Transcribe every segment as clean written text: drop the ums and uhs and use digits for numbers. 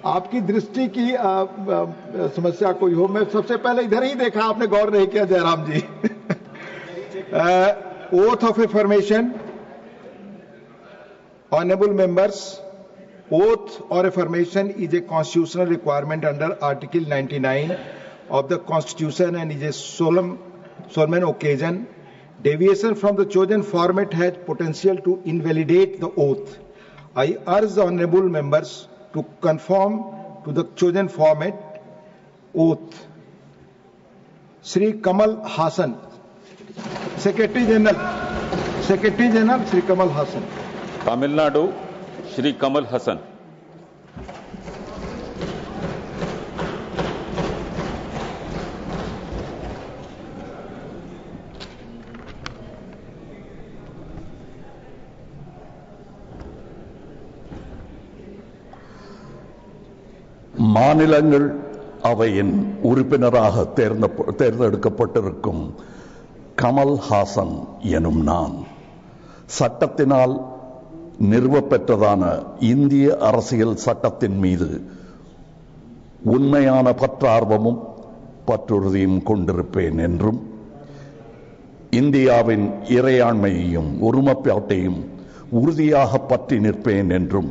आपकी दृष्टि की समस्या कोई हो, मैं सबसे पहले इधर ही देखा, आपने गौर नहीं किया Jairam ji. Oath of affirmation, honourable members, oath or affirmation is a constitutional requirement under Article 99 of the Constitution and is a solemn occasion. Deviation from the chosen format has potential to invalidate the oath. I urge the honorable members to conform to the chosen format oath. Sri Kamal Hassan, Secretary General Sri Kamal Hassan. Tamil Nadu, Shri Kamal Hassan. மாநிலங்கள் அவையின் உறுப்பினராக தேர்ந்தெடுக்கப்பட்டிருக்கும் கமல் ஹாசன் எனும் நான் சட்டத்தினால் நிறுவப்பெற்றதான இந்திய அரசியல் சட்டத்தின் மீது உண்மையான பற்றார்வமும் பற்றுறுதியும் கொண்டிருப்பேன் என்றும் இந்தியாவின் இறையாண்மையையும் ஒருமைப்பாட்டையும் உறுதியாக பற்றி நிற்பேன் என்றும்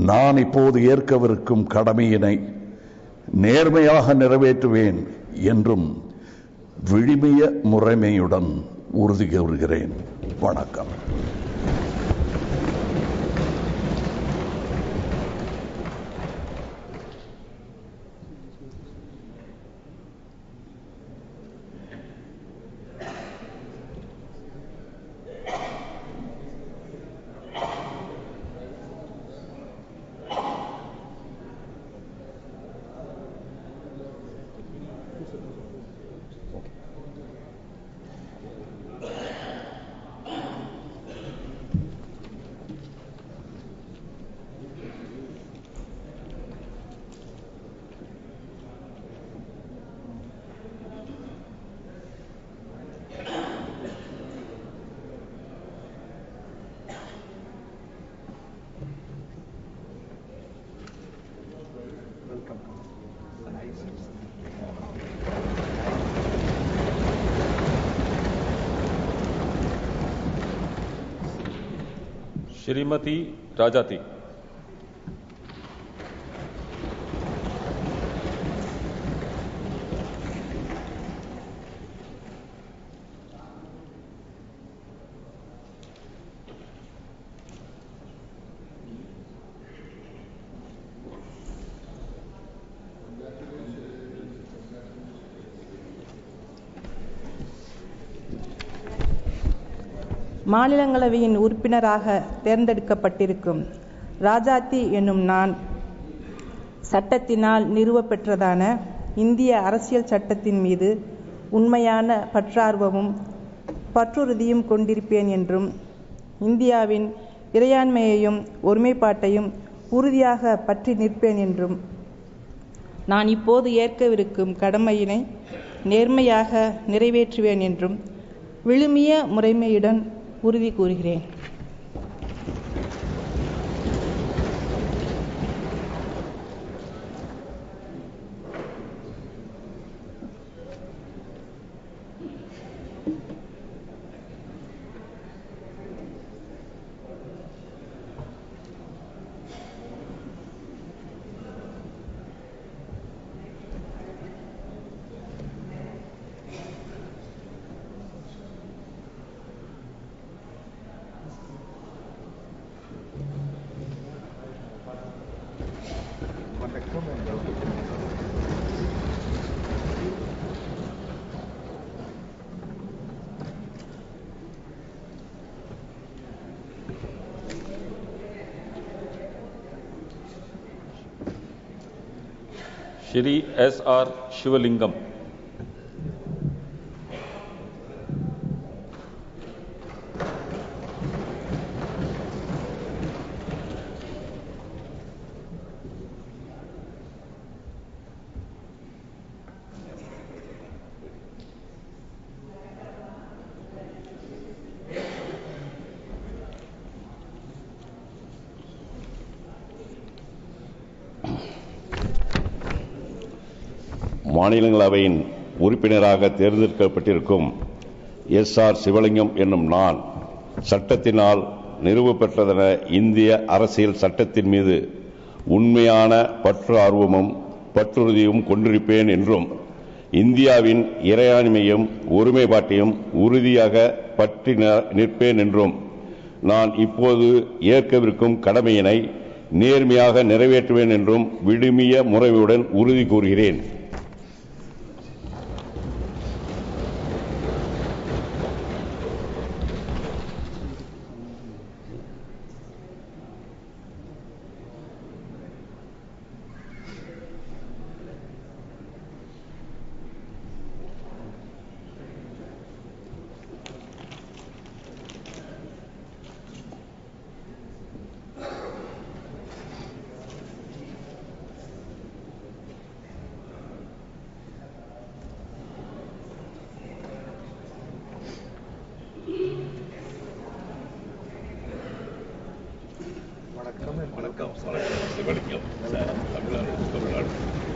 நான் இப்போது ஏற்கவிருக்கும் கடமையினை நேர்மையாக நிறைவேற்றுவேன் என்றும் விழுமிய முறைமையுடன் உறுதி கூறுகிறேன். வணக்கம். श्रीमती राजाती। மாநிலங்களவையின் உறுப்பினராக தேர்ந்தெடுக்கப்பட்டிருக்கும் ராஜாத்தி என்னும் நான் சட்டத்தினால் நிறுவப்பெற்றதான இந்திய அரசியல் சட்டத்தின் மீது உண்மையான பற்றார்வமும் பற்றுறுதியும் கொண்டிருப்பேன் என்றும் இந்தியாவின் இறையாண்மையையும் ஒருமைப்பாட்டையும் உறுதியாக பற்றி நிற்பேன் என்றும் நான் இப்போது ஏற்கவிருக்கும் கடமையினை நேர்மையாக நிறைவேற்றுவேன் என்றும் விழுமிய முறைமையுடன் உறுதி கூறுகிறேன். श्री S.R. शिवलिंगम। மாநிலங்களவையின் உறுப்பினராக தேர்ந்தெடுக்கப்பட்டிருக்கும் எஸ்.ஆர். சிவலிங்கம் என்னும் நான் சட்டத்தினால் நிறுவப்பெற்றதென இந்திய அரசியல் சட்டத்தின் மீது உண்மையான பற்று ஆர்வமும் பற்றுறுதியும் கொண்டிருப்பேன் என்றும் இந்தியாவின் இறையாண்மையும் ஒருமைப்பாட்டையும் உறுதியாக பற்றி நிற்பேன் என்றும் நான் இப்போது ஏற்கவிருக்கும் கடமையினை நேர்மையாக நிறைவேற்றுவேன் என்றும் விழுமிய முறையுடன் உறுதி கூறுகிறேன்.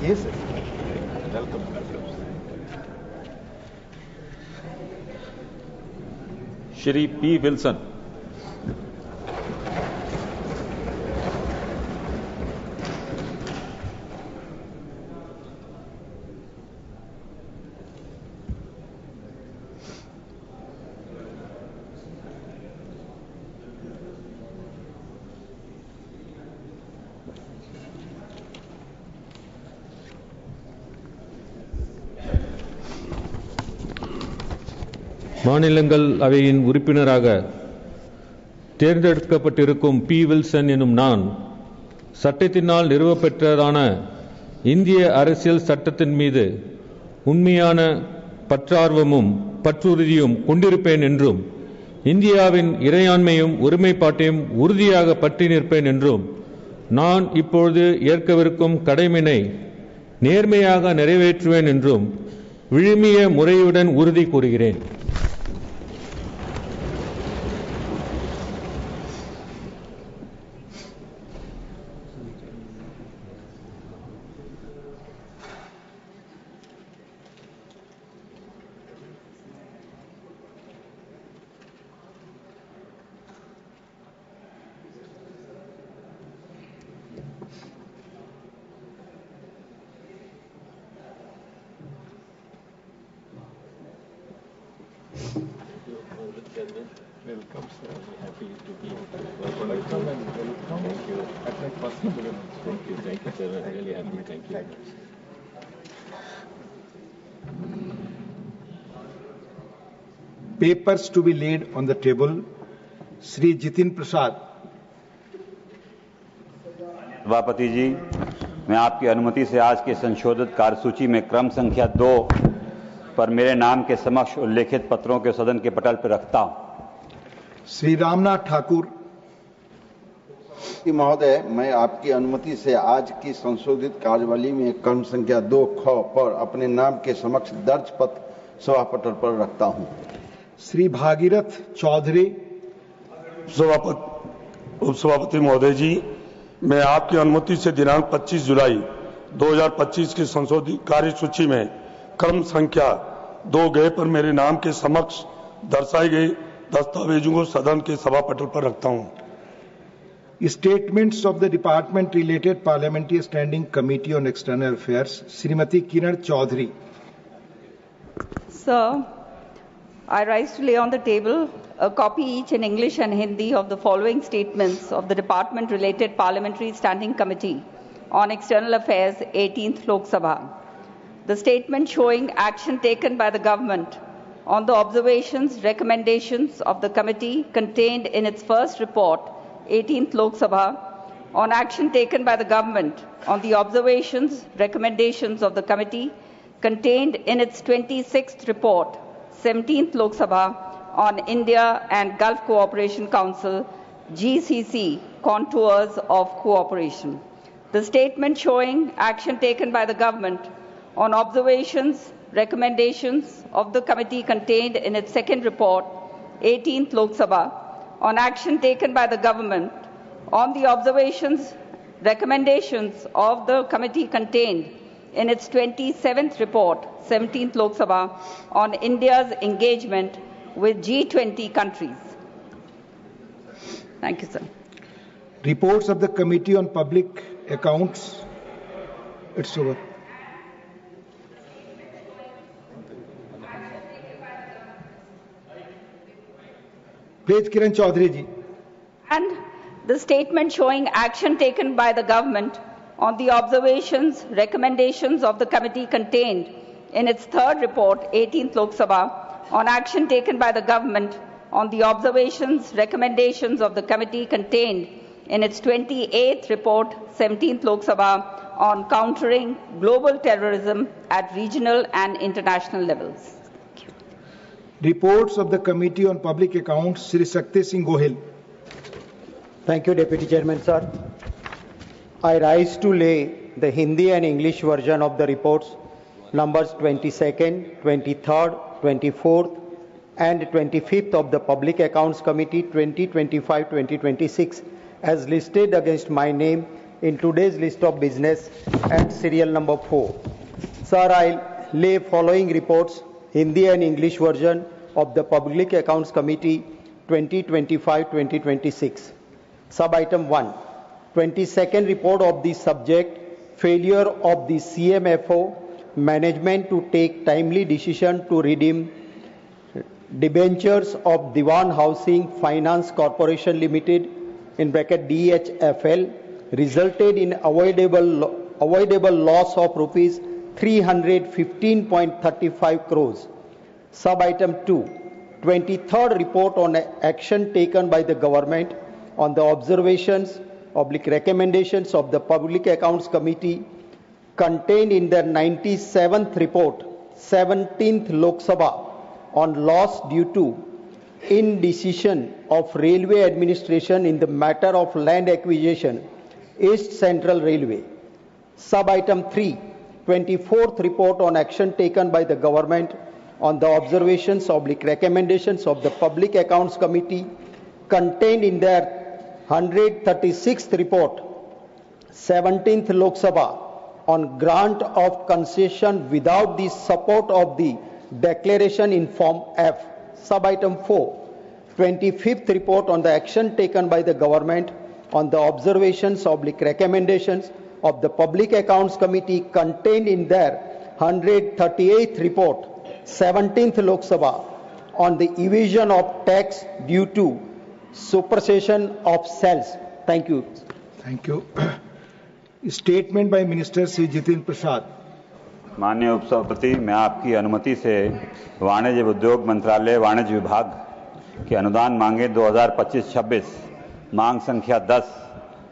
Yes, sir. Welcome. Shri P Wilson. மாநிலங்களவையின் உறுப்பினராக தேர்ந்தெடுக்கப்பட்டிருக்கும் பி. வில்சன் எனும் நான் சட்டத்தினால் நிறுவப்பெற்றதான இந்திய அரசியல் சட்டத்தின் மீது உண்மையான பற்றார்வமும் பற்றுறுதியும் கொண்டிருப்பேன் என்றும் இந்தியாவின் இறையாண்மையும் ஒருமைப்பாட்டையும் உறுதியாக பற்றி நிற்பேன் என்றும் நான் இப்பொழுது ஏற்கவிருக்கும் கடமையினை நேர்மையாக நிறைவேற்றுவேன் என்றும் விழுமிய முறையுடன் உறுதி கூறுகிறேன். Welcome, sir. Happy to be welcome and welcome. Thank you. At my personal level. Thank you, sir. Really happy. Thank you. Papers to be laid on the table. Shri Jitin Prasad. सभापति जी, मैं आपकी अनुमति से आज के संशोधित कार्यसूची में क्रम संख्या 2 पर मेरे नाम के समक्ष उल्लेखित पत्रों के सदन के पटल पर रखता हूं। श्री रामनाथ ठाकुर। महोदय, मैं आपकी अनुमति से आज की संशोधित कार्यवाही में क्रम संख्या 2 ख पर अपने नाम के समक्ष दर्ज पत्र सभा पटल पर रखता हूं। श्री भागीरथ चौधरी। उपसभापति महोदय जी, मैं आपकी अनुमति से दिनांक 25 जुलाई 2025 की संशोधित कार्यसूची में क्रम संख्या 2 गए पर मेरे नाम के समक्ष दर्शाई गई दस्तावेजों को सदन के सभा पटल पर रखता हूं। Statements of the Department Related Parliamentary Standing Committee on External Affairs, Srimati Kiran Chaudhary. Sir, I rise to lay on the table a copy each in English and Hindi of the following statements of the Department Related Parliamentary Standing Committee on External Affairs, 18th Lok Sabha. The statement showing action taken by the government on the observations, recommendations of the committee contained in its first report, 18th Lok Sabha, on action taken by the government on the observations, recommendations of the committee contained in its 26th report, 17th Lok Sabha, on India and Gulf Cooperation Council, GCC, contours of cooperation. The statement showing action taken by the government on observations, recommendations of the committee contained in its second report, 18th Lok Sabha, on action taken by the government on the observations, recommendations of the committee contained in its 27th report, 17th Lok Sabha, on India's engagement with G20 countries. Thank you, sir. Reports of the Committee on Public Accounts. It's over. Please, Kiran Chaudhary ji. And the statement showing action taken by the government on the observations, recommendations of the committee contained in its third report, 18th Lok Sabha, on action taken by the government on the observations, recommendations of the committee contained in its 28th report, 17th Lok Sabha, on countering global terrorism at regional and international levels. Reports of the Committee on Public Accounts, Shri Shakti Singh Gohil. Thank you, Deputy Chairman, sir. I rise to lay the Hindi and English version of the reports numbers 22nd, 23rd, 24th and 25th of the Public Accounts Committee 2025-2026 as listed against my name in today's list of business and serial number 4. Sir, I lay following reports, Hindi and English version of the Public Accounts Committee 2025-2026. Sub-item 1, 22nd report of the subject, failure of the CMFO management to take timely decision to redeem debentures of Diwan Housing Finance Corporation Limited in bracket DHFL resulted in avoidable loss of rupees 315.35 crores. Sub-item 2, 23rd report on action taken by the government on the observations recommendations of the Public Accounts Committee contained in their 97th report, 17th Lok Sabha, on loss due to indecision of Railway Administration in the matter of land acquisition, East Central Railway. Sub-item 3, 24th report on action taken by the government on the observations recommendations of the Public Accounts Committee contained in their 136th report, 17th Lok Sabha, on grant of concession without the support of the declaration in Form F. Sub-item 4, 25th report on the action taken by the government on the observations recommendations of the Public Accounts Committee contained in their 138th report, 17th Lok Sabha, on the evasion of tax due to supersession of cells. Thank you. Thank you. Statement by Minister Shri Jitin Prasad. माननीय उपसभापति, मैं आपकी अनुमति से वाणिज्य उद्योग मंत्रालय वाणिज्य विभाग के अनुदान मांगे 2025-26 मांग संख्या 10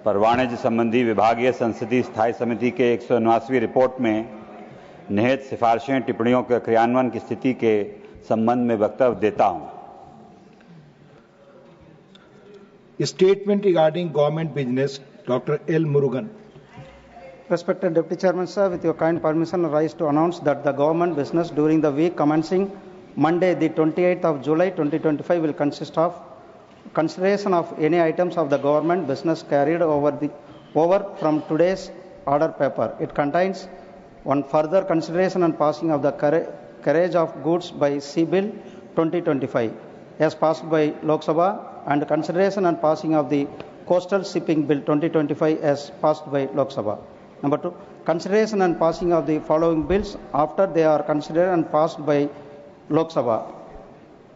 पर वाणिज्य संबंधी विभागीय संसदीय स्थायी समिति के 179वीं रिपोर्ट में निहित सिफारिशें टिप्पणियों के क्रियान्वयन की स्थिति के संबंध में वक्तव्य देता हूं। Statement regarding government business, Dr. L. Murugan. Respected Deputy Chairman, sir, with your kind permission, I rise to announce that the government business during the week commencing Monday, the 28th of July 2025 will consist of consideration of any items of the government business carried over from today's order paper. It contains one further consideration and passing of the carriage of goods by sea bill 2025 as passed by Lok Sabha, and consideration and passing of the coastal shipping bill 2025 as passed by Lok Sabha. Number 2, consideration and passing of the following bills after they are considered and passed by Lok Sabha.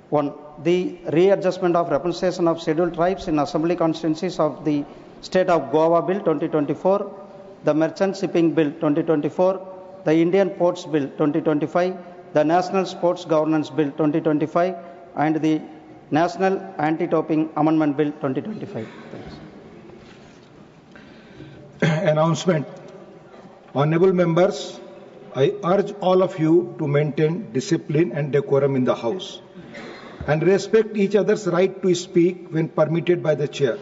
1, the readjustment of representation of scheduled tribes in assembly constituencies of the state of Goa bill 2024, the merchant shipping bill 2024, the Indian ports bill 2025, the national sports governance bill 2025, and the national anti-doping amendment bill 2025. Thanks. Announcement. Honorable members, I urge all of you to maintain discipline and decorum in the House and respect each other's right to speak when permitted by the chair.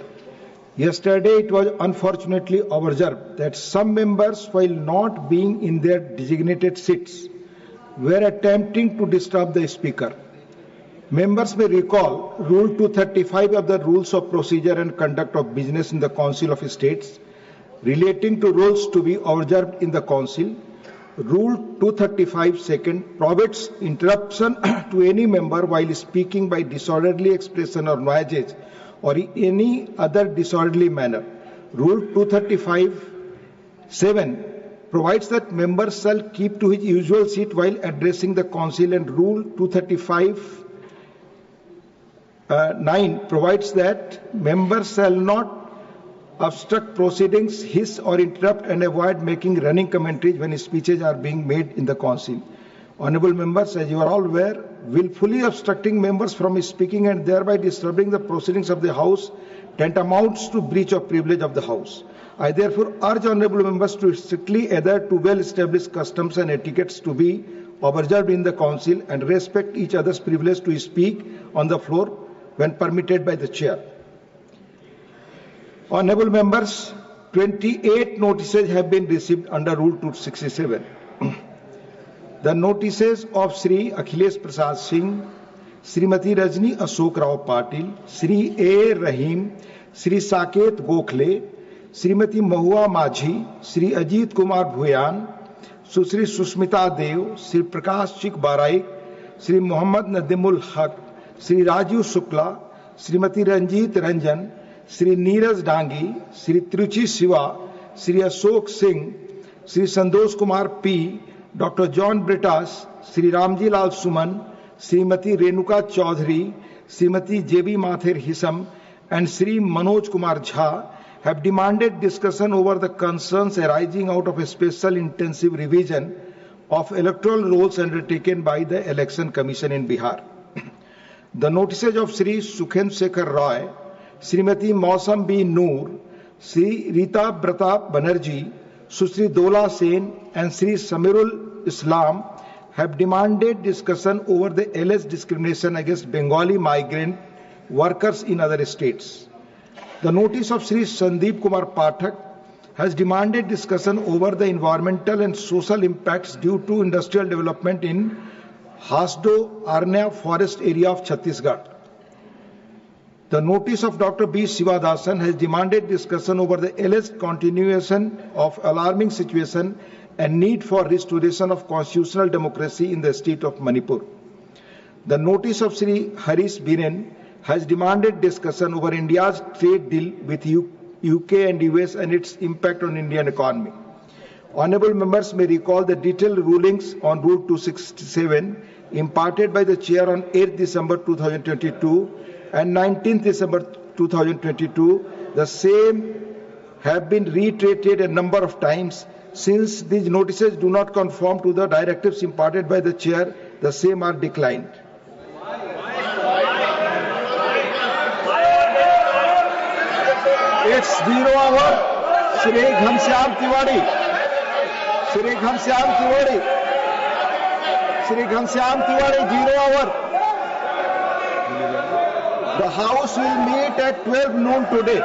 Yesterday, it was unfortunately observed that some members, while not being in their designated seats, were attempting to disturb the speaker. Members may recall Rule 235 of the Rules of Procedure and Conduct of Business in the Council of States relating to rules to be observed in the Council, Rule 235 second prohibits interruption to any member while speaking by disorderly expression or noises or in any other disorderly manner. Rule 235 7 provides that members shall keep to his usual seat while addressing the council, and Rule 235 9 provides that members shall not obstruct proceedings, hiss or interrupt, and avoid making running commentaries when speeches are being made in the council. Honourable members, as you are all aware, willfully obstructing members from speaking and thereby disturbing the proceedings of the House tantamounts to breach of privilege of the House. I therefore urge honourable members to strictly adhere to well-established customs and etiquettes to be observed in the council and respect each other's privilege to speak on the floor when permitted by the chair. Honourable members, 28 notices have been received under Rule 267. The notices of Sri Akhilesh Prasad Singh, Srimati Rajni Ashok Rao Patil, Sri A. Rahim, Sri Saket Gokhale, Srimati Mahua Majhi, Sri Ajit Kumar Bhuyan, Susri Susmita Dev, Sri Prakash Chik Barai, Sri Muhammad Nadimul Haq, Sri Raju Shukla, Srimati Ranjit Ranjan, Sri Neeraj Dangi, Sri Tiruchi Siva, Sri Ashok Singh, Sri Sandosh Kumar P, Dr. John Britas, Sri Ramji Lal Suman, Srimati Renuka Chaudhary, Srimati J.B. Mathur Hisam, and Sri Manoj Kumar Jha have demanded discussion over the concerns arising out of a special intensive revision of electoral rolls undertaken by the Election Commission in Bihar. The notices of Sri Sukhen Shekhar Roy, Srimati Mausam B. Noor, Sri Rita Pratap Banerjee, Susri Dola Sen, and Sri Samirul Islam have demanded discussion over the alleged discrimination against Bengali migrant workers in other states. The notice of Sri Sandeep Kumar Pathak has demanded discussion over the environmental and social impacts due to industrial development in Hasdo Arnya forest area of Chhattisgarh. The notice of Dr. B. Sivadasan has demanded discussion over the alleged continuation of alarming situation and need for restoration of constitutional democracy in the state of Manipur. The notice of Sri Harish Biren has demanded discussion over India's trade deal with UK and US and its impact on Indian economy. Honourable members may recall the detailed rulings on Rule 267 imparted by the Chair on 8th December 2022 and 19th December 2022. The same have been reiterated a number of times. Since these notices do not conform to the directives imparted by the Chair, the same are declined. It's 0 hour. Shri Ghanshyam Tiwari. Shri Ghanshyam Tiwari. Shri Ghanshyam Tiwari, 0 hour. The House will meet at 12 noon today.